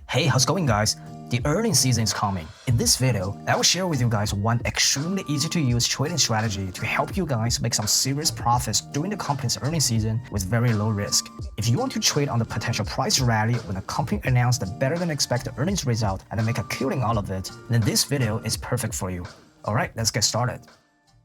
Hey, how's it going, guys? The earnings season is coming. In this video, I will share with you guys one extremely easy to use trading strategy to help you guys make some serious profits during the company's earnings season with very low risk. If you want to trade on the potential price rally when a company announced a better than expected earnings result and make a killing out of it, then this video is perfect for you. Alright, let's get started.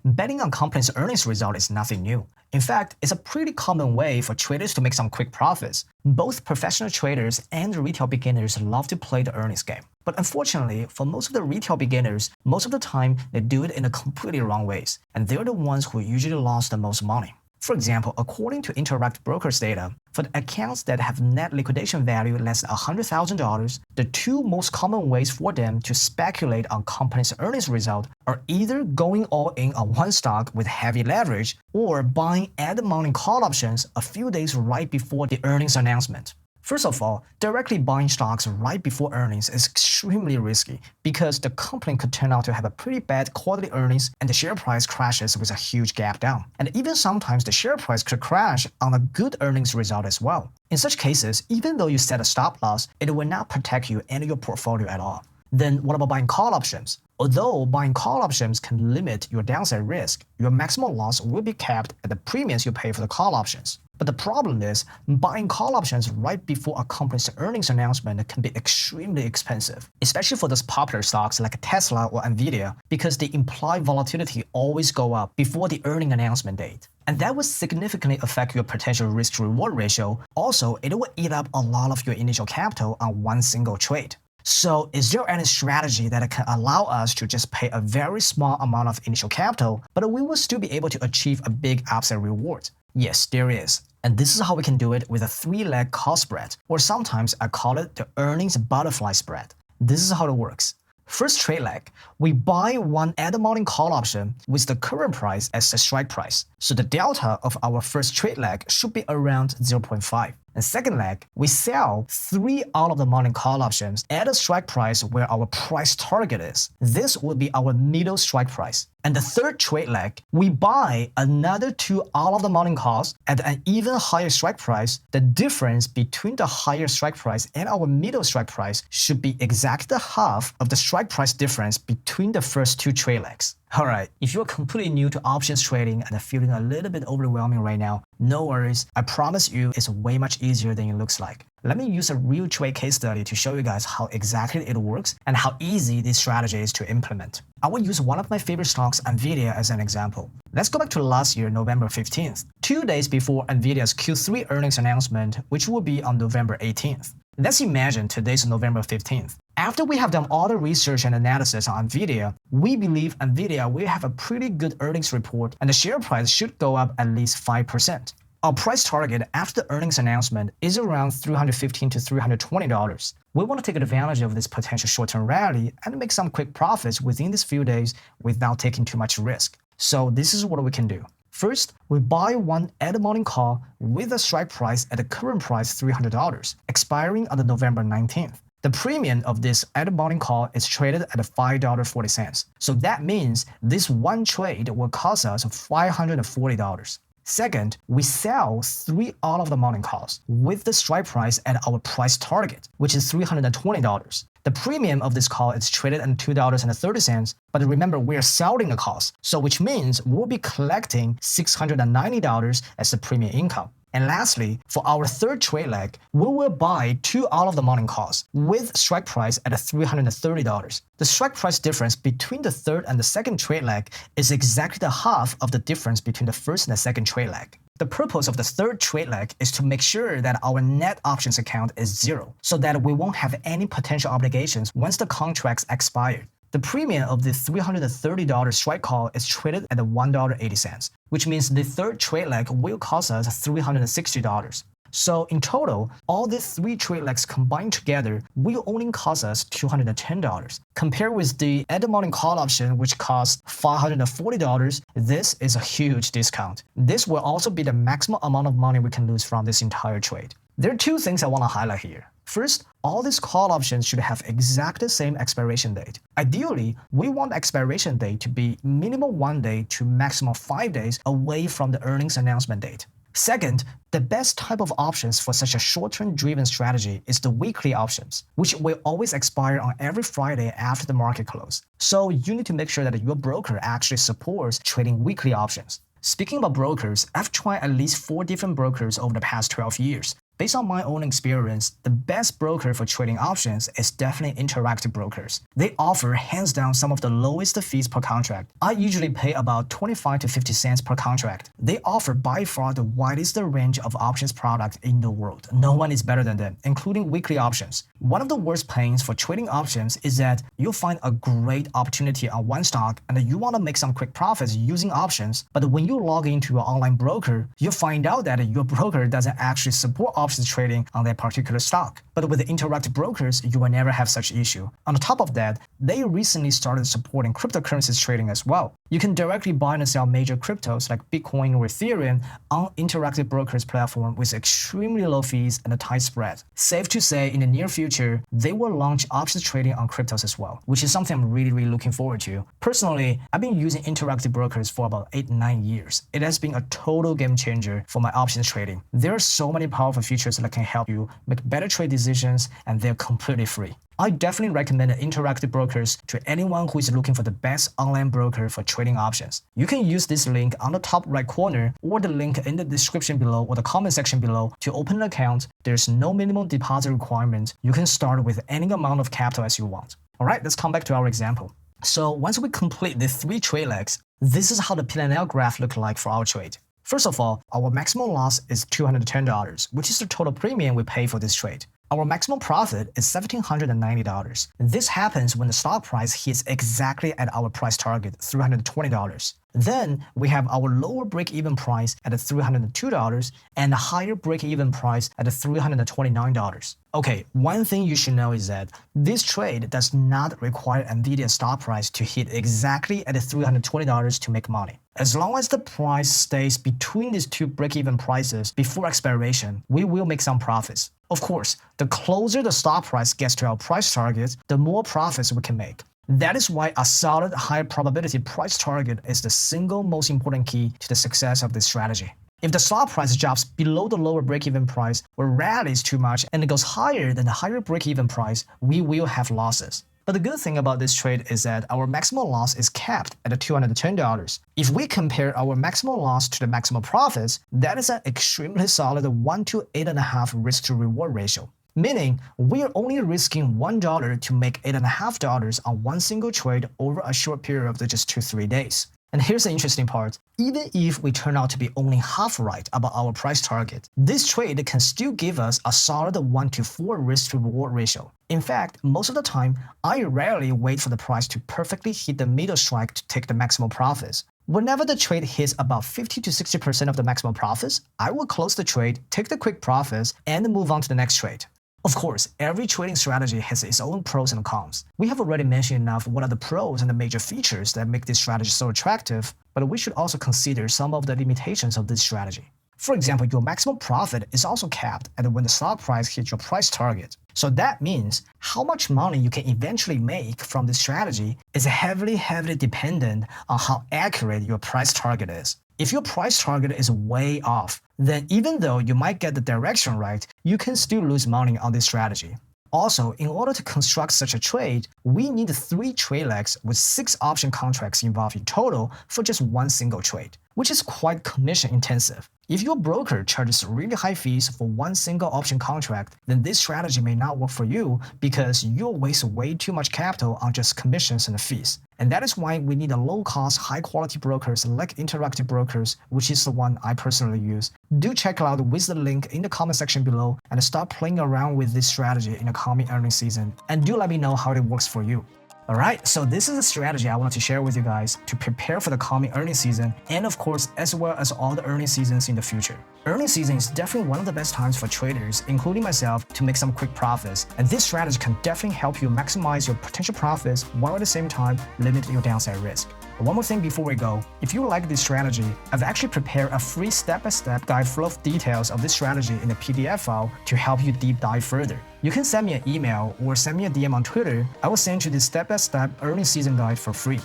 Betting on company's earnings result is nothing new. In fact, it's a pretty common way for traders to make some quick profits. Both professional traders and retail beginners love to play the earnings game. But unfortunately, for most of the retail beginners, most of the time they do it in a completely wrong ways, and they're the ones who usually lost the most money. For example, according to Interact Brokers data, for the accounts that have net liquidation value less than $100,000, the two most common ways for them to speculate on company's earnings result are either going all in on one stock with heavy leverage or buying at-the-money call options a few days right before the earnings announcement. First of all, directly buying stocks right before earnings is extremely risky because the company could turn out to have a pretty bad quarterly earnings and the share price crashes with a huge gap down. And even sometimes the share price could crash on a good earnings result as well. In such cases, even though you set a stop loss, it will not protect you and your portfolio at all. Then what about buying call options? Although buying call options can limit your downside risk, your maximum loss will be capped at the premiums you pay for the call options. But the problem is, buying call options right before a company's earnings announcement can be extremely expensive, especially for those popular stocks like Tesla or Nvidia, because the implied volatility always go up before the earning announcement date. And that will significantly affect your potential risk-to-reward ratio. Also, it will eat up a lot of your initial capital on one single trade. So is there any strategy that can allow us to just pay a very small amount of initial capital, but we will still be able to achieve a big upside reward? Yes, there is. And this is how we can do it with a three-leg call spread, or sometimes I call it the earnings butterfly spread. This is how it works. First trade leg, we buy one at-the-money call option with the current price as the strike price. So the delta of our first trade leg should be around 0.5. And second leg, we sell 3 out-of-the-money call options at a strike price where our price target is. This would be our middle strike price. And the third trade leg, we buy another 2 out-of-the-money calls at an even higher strike price. The difference between the higher strike price and our middle strike price should be exactly half of the strike price difference between the first 2 trade legs. Alright, if you're completely new to options trading and feeling a little bit overwhelming right now, no worries, I promise you it's way much easier than it looks like. Let me use a real trade case study to show you guys how exactly it works and how easy this strategy is to implement. I will use one of my favorite stocks, Nvidia, as an example. Let's go back to last year, November 15th, 2 days before Nvidia's Q3 earnings announcement, which will be on November 18th. Let's imagine today's November 15th. After we have done all the research and analysis on Nvidia, we believe Nvidia will have a pretty good earnings report and the share price should go up at least 5%. Our price target after the earnings announcement is around $315 to $320. We want to take advantage of this potential short-term rally and make some quick profits within these few days without taking too much risk. So this is what we can do. First, we buy one at-the-money call with a strike price at the current price $300, expiring on the November 19th. The premium of this at-the-money call is traded at $5.40. So that means this one trade will cost us $540. Second, we sell 3 out-of-the-money calls with the strike price at our price target, which is $320. The premium of this call is traded at $2.30, but remember we're selling the calls, so which means we'll be collecting $690 as the premium income. And lastly, for our third trade leg, we will buy 2 out-of-the-money calls with strike price at $330. The strike price difference between the third and the second trade leg is exactly the half of the difference between the first and the second trade leg. The purpose of the third trade leg is to make sure that our net options account is 0, so that we won't have any potential obligations once the contracts expire. The premium of the $330 strike call is traded at $1.80, which means the third trade leg will cost us $360. So in total, all these 3 trade legs combined together will only cost us $210. Compared with the at-the-money call option, which costs $540, this is a huge discount. This will also be the maximum amount of money we can lose from this entire trade. There are 2 things I want to highlight here. First, all these call options should have exactly the same expiration date. Ideally, we want the expiration date to be minimum 1 day to maximum 5 days away from the earnings announcement date. Second, the best type of options for such a short-term driven strategy is the weekly options, which will always expire on every Friday after the market close. So you need to make sure that your broker actually supports trading weekly options. Speaking about brokers, I've tried at least 4 different brokers over the past 12 years. Based on my own experience, the best broker for trading options is definitely Interactive Brokers. They offer hands down some of the lowest fees per contract. I usually pay about 25 to 50 cents per contract. They offer by far the widest range of options product in the world. No one is better than them, including weekly options. One of the worst pains for trading options is that you'll find a great opportunity on one stock and you want to make some quick profits using options, but when you log into your online broker, you find out that your broker doesn't actually support options trading on that particular stock. But with the Interactive Brokers, you will never have such issue. On top of that, they recently started supporting cryptocurrencies trading as well. You can directly buy and sell major cryptos like Bitcoin or Ethereum on Interactive Brokers platform with extremely low fees and a tight spread. Safe to say, in the near future, they will launch options trading on cryptos as well, which is something I'm really looking forward to. Personally, I've been using Interactive Brokers for about 8-9 years. It has been a total game changer for my options trading. There are so many powerful features that can help you make better trade decisions, and they're completely free. I definitely recommend Interactive Brokers to anyone who is looking for the best online broker for trading options. You can use this link on the top right corner or the link in the description below or the comment section below to open an account. There's no minimum deposit requirement. You can start with any amount of capital as you want. Alright, let's come back to our example. So once we complete the 3 trade legs, this is how the P&L graph looks like for our trade. First of all, our maximum loss is $210, which is the total premium we pay for this trade. Our maximum profit is $1,790. This happens when the stock price hits exactly at our price target, $320. Then we have our lower break-even price at $302 and a higher break-even price at $329. Okay, one thing you should know is that this trade does not require Nvidia stock price to hit exactly at $320 to make money. As long as the price stays between these 2 break-even prices before expiration, we will make some profits. Of course, the closer the stock price gets to our price target, the more profits we can make. That is why a solid high probability price target is the single most important key to the success of this strategy. If the stock price drops below the lower break-even price or rallies too much and it goes higher than the higher break-even price, we will have losses. But the good thing about this trade is that our maximum loss is capped at $210. If we compare our maximum loss to the maximum profits, that is an extremely solid 1 to 8.5 risk to reward ratio. Meaning, we are only risking $1 to make $8.5 on one single trade over a short period of just 2-3 days. And here's the interesting part. Even if we turn out to be only half right about our price target, this trade can still give us a solid 1 to 4 risk to reward ratio. In fact, most of the time, I rarely wait for the price to perfectly hit the middle strike to take the maximum profits. Whenever the trade hits about 50 to 60% of the maximum profits, I will close the trade, take the quick profits, and move on to the next trade. Of course, every trading strategy has its own pros and cons. We have already mentioned enough what are the pros and the major features that make this strategy so attractive, but we should also consider some of the limitations of this strategy. For example, your maximum profit is also capped at when the stock price hits your price target. So that means how much money you can eventually make from this strategy is heavily dependent on how accurate your price target is. If your price target is way off, then even though you might get the direction right, you can still lose money on this strategy. Also, in order to construct such a trade, we need 3 trade legs with 6 option contracts involved in total for just one single trade, which is quite commission intensive. If your broker charges really high fees for one single option contract, then this strategy may not work for you because you'll waste way too much capital on just commissions and fees. And that is why we need a low-cost, high-quality brokers like Interactive Brokers, which is the one I personally use. Do check it out with the link in the comment section below and start playing around with this strategy in the coming earnings season. And do let me know how it works for you. Alright, so this is a strategy I wanted to share with you guys to prepare for the coming earnings season and of course as well as all the earnings seasons in the future. Earnings season is definitely one of the best times for traders, including myself, to make some quick profits, and this strategy can definitely help you maximize your potential profits while at the same time limit your downside risk. One more thing before we go, if you like this strategy, I've actually prepared a free step-by-step guide full of details of this strategy in a PDF file to help you deep dive further. You can send me an email or send me a DM on Twitter. I will send you this step-by-step earnings season guide for free.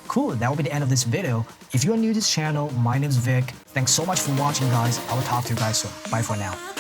Cool, that will be the end of this video. If you are new to this channel, my name is Vic. Thanks so much for watching, guys. I will talk to you guys soon. Bye for now.